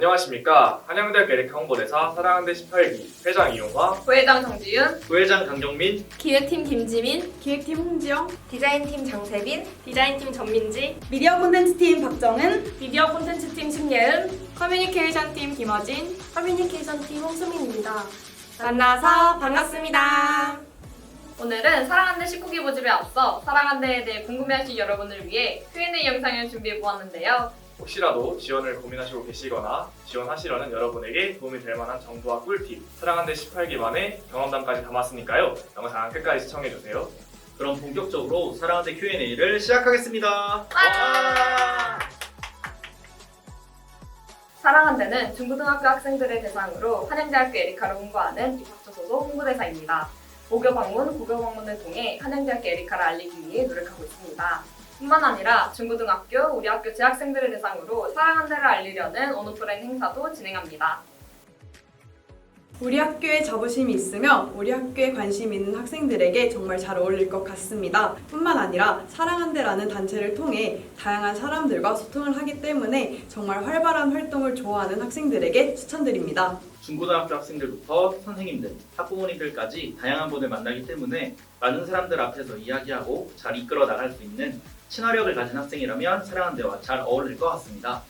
안녕하십니까. 한양대학교 에리카 홍보대사 사랑한대 18기 회장 이용화, 부회장 정지윤, 부회장 강경민, 기획팀 김지민, 기획팀 홍지영, 디자인팀 장세빈, 디자인팀 전민지, 미디어 콘텐츠팀 박정은, 미디어 콘텐츠팀 심예은, 커뮤니케이션팀 김어진. 커뮤니케이션팀 홍수민입니다. 만나서 반갑습니다. 오늘은 사랑한대 19기 모집에 앞서 사랑한대에 대해 궁금해하실 여러분을 위해 Q&A 영상을 준비해보았는데요. 혹시라도 지원을 고민하시고 계시거나 지원하시려는 여러분에게 도움이 될 만한 정보와 꿀팁, 사랑한대 18기만의 경험담까지 담았으니까요. 영상 끝까지 시청해주세요. 그럼 본격적으로 사랑한대 Q&A를 시작하겠습니다. 사랑한대는 중고등학교 학생들을 대상으로 한양대학교 에리카를 홍보하는 입학처 소속 홍보대사입니다. 모교 방문, 고교 방문을 통해 한양대학교 에리카를 알리기 위해 노력하고 있습니다. 뿐만 아니라 중고등학교, 우리 학교 재학생들을 대상으로 사랑한대를 알리려는 온오프라인 행사도 진행합니다. 우리 학교에 자부심이 있으며 우리 학교에 관심 있는 학생들에게 정말 잘 어울릴 것 같습니다. 뿐만 아니라 사랑한대라는 단체를 통해 다양한 사람들과 소통을 하기 때문에 정말 활발한 활동을 좋아하는 학생들에게 추천드립니다. 중고등학교 학생들부터 선생님들, 학부모님들까지 다양한 분을 만나기 때문에 많은 사람들 앞에서 이야기하고 잘 이끌어 나갈 수 있는 친화력을 가진 학생이라면 사랑한대와 잘 어울릴 것 같습니다.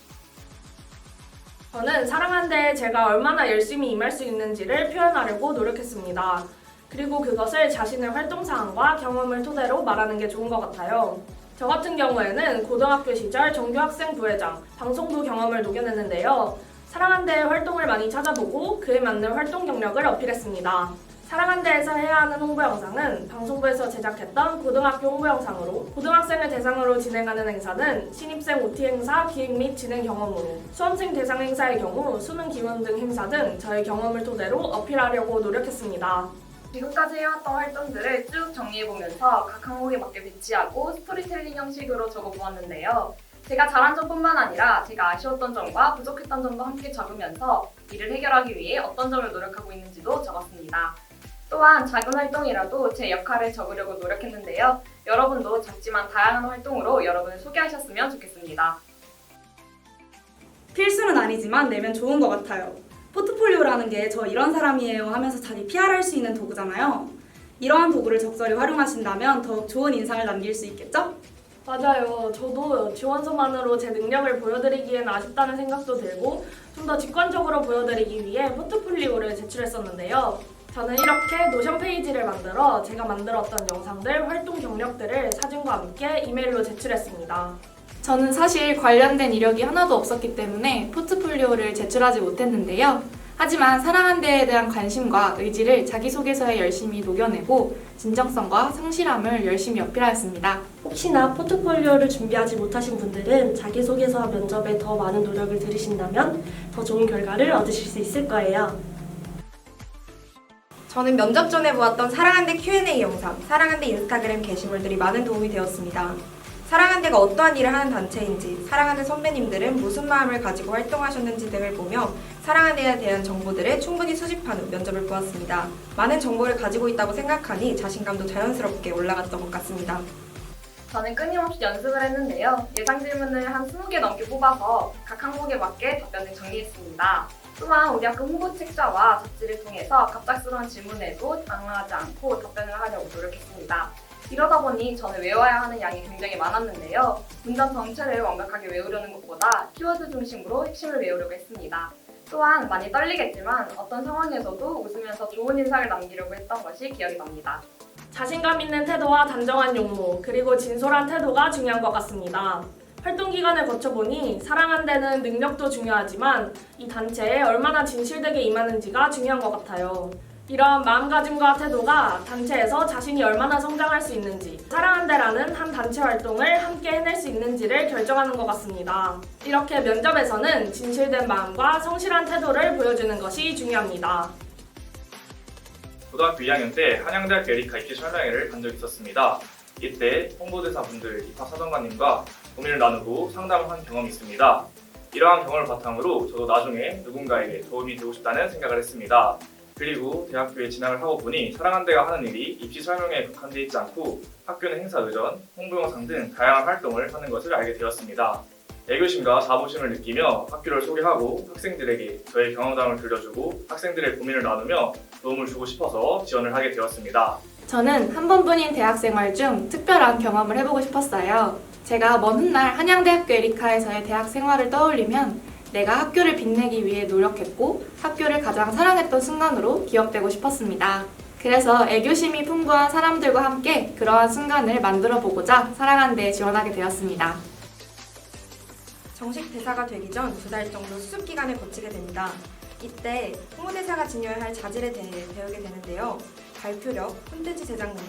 저는 사랑한대에 제가 얼마나 열심히 임할 수 있는지를 표현하려고 노력했습니다. 그리고 그것을 자신의 활동사항과 경험을 토대로 말하는 게 좋은 것 같아요. 저 같은 경우에는 고등학교 시절 정규학생 부회장, 방송부 경험을 녹여냈는데요. 사랑한대의 활동을 많이 찾아보고 그에 맞는 활동 경력을 어필했습니다. 사랑한대에서 해야 하는 홍보 영상은 방송부에서 제작했던 고등학교 홍보 영상으로, 고등학생을 대상으로 진행하는 행사는 신입생 OT 행사 기획 및 진행 경험으로, 수험생 대상 행사의 경우 수능 기원 등 행사 등 저의 경험을 토대로 어필하려고 노력했습니다. 지금까지 해왔던 활동들을 쭉 정리해보면서 각 항목에 맞게 배치하고 스토리텔링 형식으로 적어보았는데요. 제가 잘한 점뿐만 아니라 제가 아쉬웠던 점과 부족했던 점도 함께 적으면서 이를 해결하기 위해 어떤 점을 노력하고 있는지도 적었습니다. 또한 작은 활동이라도 제 역할을 적으려고 노력했는데요. 여러분도 작지만 다양한 활동으로 여러분을 소개하셨으면 좋겠습니다. 필수는 아니지만 내면 좋은 것 같아요. 포트폴리오라는 게 저 이런 사람이에요 하면서 자기 PR할 수 있는 도구잖아요. 이러한 도구를 적절히 활용하신다면 더욱 좋은 인상을 남길 수 있겠죠? 맞아요. 저도 지원서만으로 제 능력을 보여드리기엔 아쉽다는 생각도 들고 좀 더 직관적으로 보여드리기 위해 포트폴리오를 제출했었는데요. 저는 이렇게 노션 페이지를 만들어 제가 만들었던 영상들, 활동 경력들을 사진과 함께 이메일로 제출했습니다. 저는 사실 관련된 이력이 하나도 없었기 때문에 포트폴리오를 제출하지 못했는데요. 하지만 사랑한대에 대한 관심과 의지를 자기소개서에 열심히 녹여내고 진정성과 성실함을 열심히 어필하였습니다. 혹시나 포트폴리오를 준비하지 못하신 분들은 자기소개서와 면접에 더 많은 노력을 들이신다면 더 좋은 결과를 얻으실 수 있을 거예요. 저는 면접 전에 보았던 사랑한대 Q&A 영상, 사랑한대 인스타그램 게시물들이 많은 도움이 되었습니다. 사랑한대가 어떠한 일을 하는 단체인지, 사랑한대 선배님들은 무슨 마음을 가지고 활동하셨는지 등을 보며 사랑한대에 대한 정보들을 충분히 수집한 후 면접을 보았습니다. 많은 정보를 가지고 있다고 생각하니 자신감도 자연스럽게 올라갔던 것 같습니다. 저는 끊임없이 연습을 했는데요. 예상 질문을 한 20개 넘게 뽑아서 각 항목에 맞게 답변을 정리했습니다. 또한 우리 학교 홍보 책자와 잡지를 통해서 갑작스러운 질문에도 당황하지 않고 답변을 하려고 노력했습니다. 이러다 보니 저는 외워야 하는 양이 굉장히 많았는데요. 문장 전체를 완벽하게 외우려는 것보다 키워드 중심으로 핵심을 외우려고 했습니다. 또한 많이 떨리겠지만 어떤 상황에서도 웃으면서 좋은 인상을 남기려고 했던 것이 기억이 납니다. 자신감 있는 태도와 단정한 용모, 그리고 진솔한 태도가 중요한 것 같습니다. 활동 기간을 거쳐보니 사랑한대는 능력도 중요하지만 이 단체에 얼마나 진실되게 임하는지가 중요한 것 같아요. 이런 마음가짐과 태도가 단체에서 자신이 얼마나 성장할 수 있는지, 사랑한대라는 한 단체 활동을 함께 해낼 수 있는지를 결정하는 것 같습니다. 이렇게 면접에서는 진실된 마음과 성실한 태도를 보여주는 것이 중요합니다. 고등학교 2학년 때 한양대학교 에리카 입시 설명회를 간 적이 있었습니다. 이때 홍보대사분들, 입학사정관님과 고민을 나누고 상담을 한 경험이 있습니다. 이러한 경험을 바탕으로 저도 나중에 누군가에게 도움이 되고 싶다는 생각을 했습니다. 그리고 대학교에 진학을 하고 보니 사랑한대가 하는 일이 입시 설명회에 국한되어 있지 않고 학교 내 행사 의전, 홍보 영상 등 다양한 활동을 하는 것을 알게 되었습니다. 애교심과 자부심을 느끼며 학교를 소개하고 학생들에게 저의 경험담을 들려주고 학생들의 고민을 나누며 도움을 주고 싶어서 지원을 하게 되었습니다. 저는 한 번뿐인 대학 생활 중 특별한 경험을 해보고 싶었어요. 제가 먼 훗날 한양대학교 에리카에서의 대학 생활을 떠올리면 내가 학교를 빛내기 위해 노력했고 학교를 가장 사랑했던 순간으로 기억되고 싶었습니다. 그래서 애교심이 풍부한 사람들과 함께 그러한 순간을 만들어 보고자 사랑한대에 지원하게 되었습니다. 정식 대사가 되기 전 2달 정도 수습 기간을 거치게 됩니다. 이때 홍보대사가 지녀야 할 자질에 대해 배우게 되는데요. 발표력, 콘텐츠 제작 능력,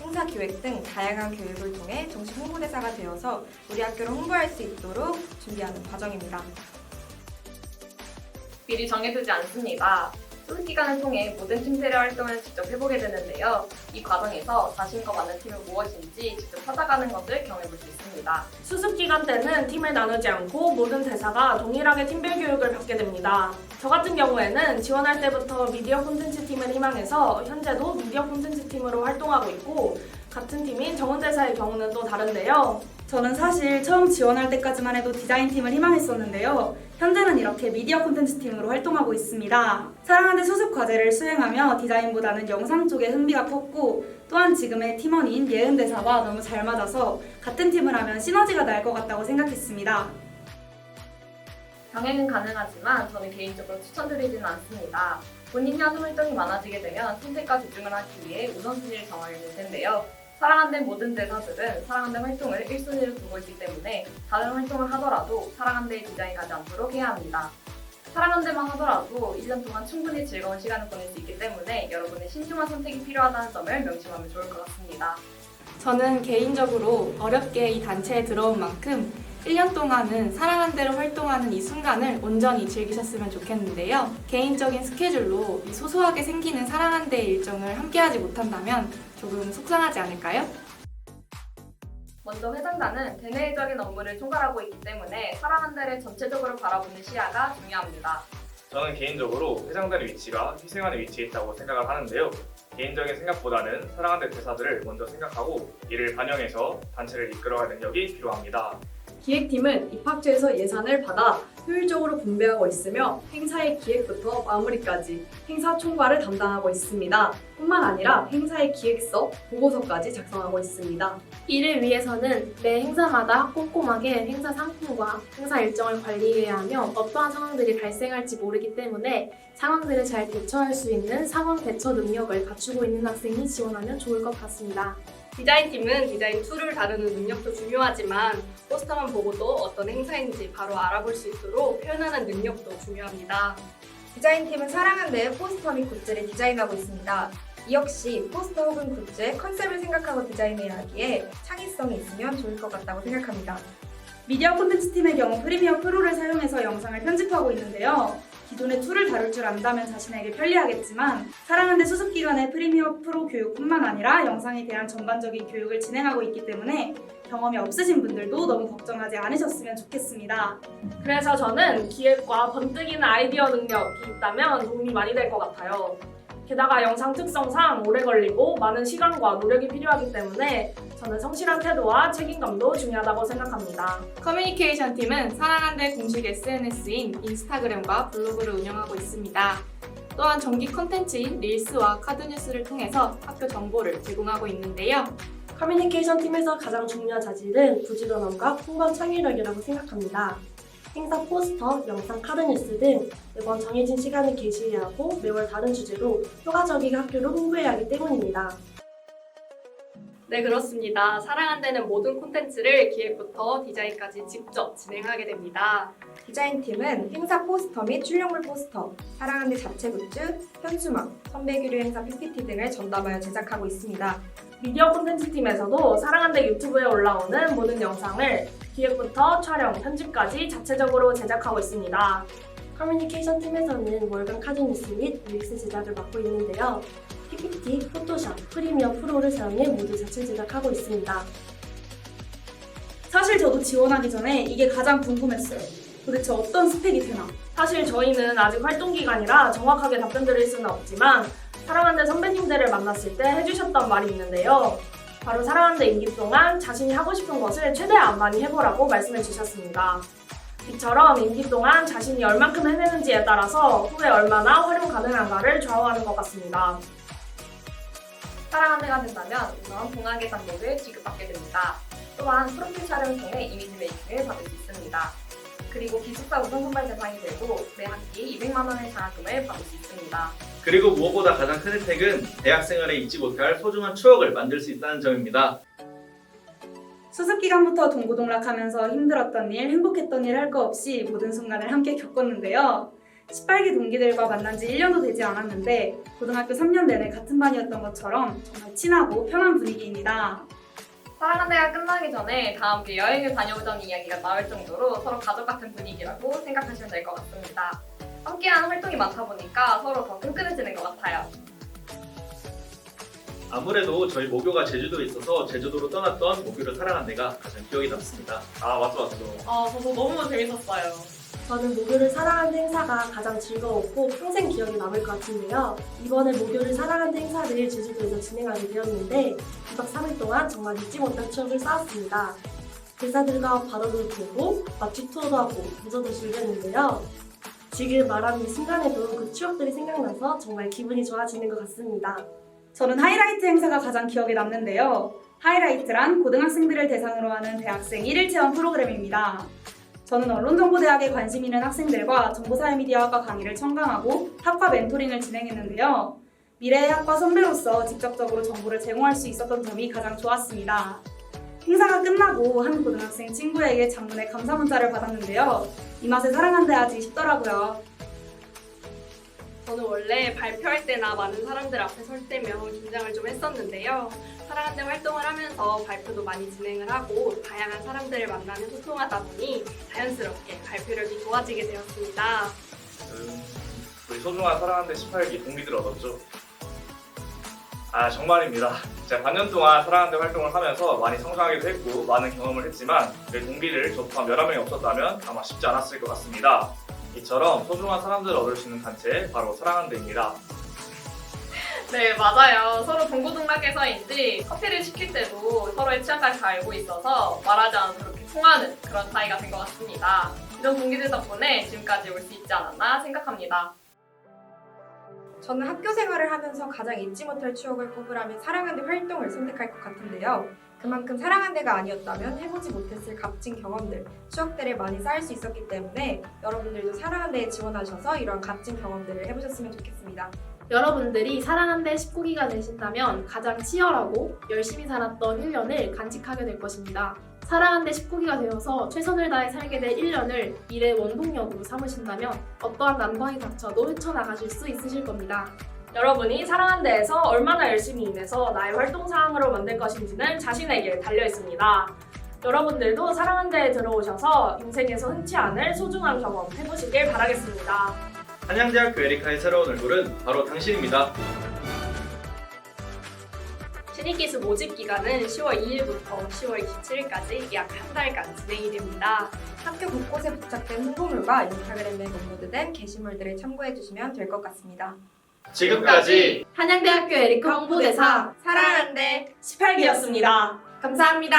행사 기획 등 다양한 교육을 통해 정식 홍보대사가 되어서 우리 학교를 홍보할 수 있도록 준비하는 과정입니다. 미리 정해두지 않습니다. 수습 기간을 통해 모든 팀들의 활동을 직접 해보게 되는데요. 이 과정에서 자신과 맞는 팀은 무엇인지 직접 찾아가는 것을 경험해볼 수 있습니다. 수습 기간 때는 팀을 나누지 않고 모든 대사가 동일하게 팀별 교육을 받게 됩니다. 저 같은 경우에는 지원할 때부터 미디어 콘텐츠 팀을 희망해서 현재도 미디어 콘텐츠 팀으로 활동하고 있고 같은 팀인 정원대사의 경우는 또 다른데요. 저는 사실 처음 지원할 때까지만 해도 디자인팀을 희망했었는데요. 현재는 이렇게 미디어 콘텐츠 팀으로 활동하고 있습니다. 사랑한대 수습 과제를 수행하며 디자인보다는 영상 쪽에 흥미가 컸고 또한 지금의 팀원인 예은 대사와 너무 잘 맞아서 같은 팀을 하면 시너지가 날 것 같다고 생각했습니다. 병행은 가능하지만 저는 개인적으로 추천드리지는 않습니다. 본인이 하는 활동이 많아지게 되면 선택과 집중을 하기 위해 우선순위를 정하게 될 텐데요. 사랑한대 모든 대사들은 사랑한대 활동을 1순위로 두고 있기 때문에 다른 활동을 하더라도 사랑한대의 디자인 가지 않도록 해야 합니다. 사랑한대만 하더라도 1년 동안 충분히 즐거운 시간을 보낼 수 있기 때문에 여러분의 신중한 선택이 필요하다는 점을 명심하면 좋을 것 같습니다. 저는 개인적으로 어렵게 이 단체에 들어온 만큼 1년 동안은 사랑한대로 활동하는 이 순간을 온전히 즐기셨으면 좋겠는데요. 개인적인 스케줄로 이 소소하게 생기는 사랑한대의 일정을 함께하지 못한다면 조금 속상하지 않을까요? 먼저 회장단은 대내적인 업무를 총괄하고 있기 때문에 사랑한대를 전체적으로 바라보는 시야가 중요합니다. 저는 개인적으로 회장단의 위치가 희생하는 위치에 있다고 생각을 하는데요. 개인적인 생각보다는 사랑한대 대사들을 먼저 생각하고 이를 반영해서 단체를 이끌어갈 능력이 필요합니다. 기획팀은 입학처에서 예산을 받아 효율적으로 분배하고 있으며 행사의 기획부터 마무리까지 행사 총괄을 담당하고 있습니다. 뿐만 아니라 행사의 기획서, 보고서까지 작성하고 있습니다. 이를 위해서는 매 행사마다 꼼꼼하게 행사 상품과 행사 일정을 관리해야 하며 어떠한 상황들이 발생할지 모르기 때문에 상황들을 잘 대처할 수 있는 상황 대처 능력을 갖추고 있는 학생이 지원하면 좋을 것 같습니다. 디자인팀은 디자인 툴을 다루는 능력도 중요하지만 포스터만 보고도 어떤 행사인지 바로 알아볼 수 있도록 표현하는 능력도 중요합니다. 디자인팀은 사랑한대의 포스터 및 굿즈를 디자인하고 있습니다. 이 역시 포스터 혹은 굿즈의 컨셉을 생각하고 디자인해야 하기에 창의성이 있으면 좋을 것 같다고 생각합니다. 미디어 콘텐츠 팀의 경우 프리미어 프로를 사용해서 영상을 편집하고 있는데요. 기존의 툴을 다룰 줄 안다면 자신에게 편리하겠지만 사랑한대 수습 기간에 프리미어 프로 교육뿐만 아니라 영상에 대한 전반적인 교육을 진행하고 있기 때문에 경험이 없으신 분들도 너무 걱정하지 않으셨으면 좋겠습니다. 그래서 저는 기획과 번뜩이는 아이디어 능력이 있다면 도움이 많이 될 것 같아요. 게다가 영상 특성상 오래 걸리고 많은 시간과 노력이 필요하기 때문에 저는 성실한 태도와 책임감도 중요하다고 생각합니다. 커뮤니케이션 팀은 사랑한대 공식 SNS인 인스타그램과 블로그를 운영하고 있습니다. 또한 정기 콘텐츠인 릴스와 카드뉴스를 통해서 학교 정보를 제공하고 있는데요. 커뮤니케이션 팀에서 가장 중요한 자질은 부지런함과 풍부한 창의력이라고 생각합니다. 행사 포스터, 영상 카드뉴스 등 매번 정해진 시간에 게시해야 하고 매월 다른 주제로 효과적인 학교를 홍보해야 하기 때문입니다. 네, 그렇습니다. 사랑한대는 모든 콘텐츠를 기획부터 디자인까지 직접 진행하게 됩니다. 디자인팀은 행사 포스터 및 출력물 포스터, 사랑한대 자체 굿즈, 현수막, 선배교류 행사 PPT 등을 전담하여 제작하고 있습니다. 미디어 콘텐츠 팀에서도 사랑한대 유튜브에 올라오는 모든 영상을 기획부터 촬영, 편집까지 자체적으로 제작하고 있습니다. 커뮤니케이션 팀에서는 월간 카드뉴스 및 릴스 제작을 맡고 있는데요. PPT, 포토샵, 프리미어 프로를 사용해 모두 자체 제작하고 있습니다. 사실 저도 지원하기 전에 이게 가장 궁금했어요. 도대체 어떤 스펙이 되나? 사실 저희는 아직 활동 기간이라 정확하게 답변 드릴 수는 없지만 사랑한대 선배님들을 만났을 때 해주셨던 말이 있는데요. 바로 사랑하는데 임기 동안 자신이 하고 싶은 것을 최대한 많이 해보라고 말씀해 주셨습니다. 이처럼 임기 동안 자신이 얼만큼 해내는지에 따라서 후에 얼마나 활용 가능한가를 좌우하는 것 같습니다. 사랑한대가 된다면 우선 동학의 단목을 지급받게 됩니다. 또한 프로필 촬영을 통해 이미지 메이킹을 받을 수 있습니다. 그리고 기숙사 우선 선발 대상이 되고 매 학기 200만 원의 장학금을 받을 수 있습니다. 그리고 무엇보다 가장 큰 혜택은 대학 생활에 잊지 못할 소중한 추억을 만들 수 있다는 점입니다. 수습 기간부터 동고동락하면서 힘들었던 일, 행복했던 일 할 거 없이 모든 순간을 함께 겪었는데요. 18기 동기들과 만난 지 1년도 되지 않았는데 고등학교 3년 내내 같은 반이었던 것처럼 정말 친하고 편한 분위기입니다. 사랑한대가 끝나기 전에 다 함께 여행을 다녀오던 이야기가 나올 정도로 서로 가족 같은 분위기라고 생각하시면 될 것 같습니다. 함께하는 활동이 많다 보니까 서로 더 끈끈해지는 것 같아요. 아무래도 저희 모교가 제주도에 있어서 제주도로 떠났던 모교를 사랑한 데가 가장 기억에 남습니다. 아, 맞죠. 저도 너무 재밌었어요. 저는 모교를 사랑하는 행사가 가장 즐거웠고 평생 기억에 남을 것 같은데요. 이번에 모교를 사랑하는 행사를 제주도에서 진행하게 되었는데 2박 3일 동안 정말 잊지 못할 추억을 쌓았습니다. 대사들과 바다를 보고 맛집 투어도 하고 모자도 즐겼는데요. 지금 말하는 이 순간에도 그 추억들이 생각나서 정말 기분이 좋아지는 것 같습니다. 저는 하이라이트 행사가 가장 기억에 남는데요. 하이라이트란 고등학생들을 대상으로 하는 대학생 1일 체험 프로그램입니다. 저는 언론정보대학에 관심 있는 학생들과 정보사회미디어학과 강의를 청강하고 학과 멘토링을 진행했는데요. 미래의 학과 선배로서 직접적으로 정보를 제공할 수 있었던 점이 가장 좋았습니다. 행사가 끝나고 한 고등학생 친구에게 장문의 감사 문자를 받았는데요. 이 맛에 사랑한대 하지 싶더라고요. 저는 원래 발표할 때나 많은 사람들 앞에 설 때면 긴장을 좀 했었는데요. 사랑한대 활동을 하면서 발표도 많이 진행을 하고 다양한 사람들을 만나는 소통하다 보니 자연스럽게 발표력이 좋아지게 되었습니다. 우리 소중한 사랑한대 18기 동기들 얻었죠? 아, 정말입니다. 제가 반년 동안 사랑한대 활동을 하면서 많이 성장하기도 했고 많은 경험을 했지만 내 동기를 저 포함 여러 명이 없었다면 아마 쉽지 않았을 것 같습니다. 이처럼 소중한 사람들을 얻을 수 있는 단체 바로 사랑한대입니다. 네, 맞아요. 서로 동고동락해서인지 커피를 시킬 때도 서로의 취향까지 다 알고 있어서 말하지 않아도 그렇게 통하는 그런 사이가 된 것 같습니다. 이런 동기들 덕분에 지금까지 올 수 있지 않았나 생각합니다. 저는 학교 생활을 하면서 가장 잊지 못할 추억을 꼽으라면 사랑한대 활동을 선택할 것 같은데요. 그만큼 사랑한대가 아니었다면 해보지 못했을 값진 경험들, 추억들을 많이 쌓을 수 있었기 때문에 여러분들도 사랑한대에 지원하셔서 이런 값진 경험들을 해보셨으면 좋겠습니다. 여러분들이 사랑한대 19기가 되신다면 가장 치열하고 열심히 살았던 1년을 간직하게 될 것입니다. 사랑한대 19기가 되어서 최선을 다해 살게 될 1년을 미래의 원동력으로 삼으신다면 어떠한 난관이 닥쳐도 헤쳐나가실 수 있으실 겁니다. 여러분이 사랑한대에서 얼마나 열심히 임해서 나의 활동 사항으로 만들 것인지는 자신에게 달려 있습니다. 여러분들도 사랑한대에 들어오셔서 인생에서 흔치 않을 소중한 경험 해보시길 바라겠습니다. 한양대학교 에리카의 새로운 얼굴은 바로 당신입니다. 신입기수 모집 기간은 10월 2일부터 10월 27일까지 약 한 달간 진행이 됩니다. 학교 곳곳에 부착된 홍보물과 인스타그램에 업로드된 게시물들을 참고해주시면 될 것 같습니다. 지금까지 한양대학교 에리카 홍보대사 사랑한대 18기였습니다. 감사합니다.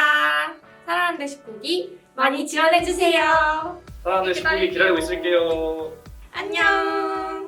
사랑한대 19기 많이 지원해주세요. 사랑한대 19기 기다리고 있을게요. 안녕.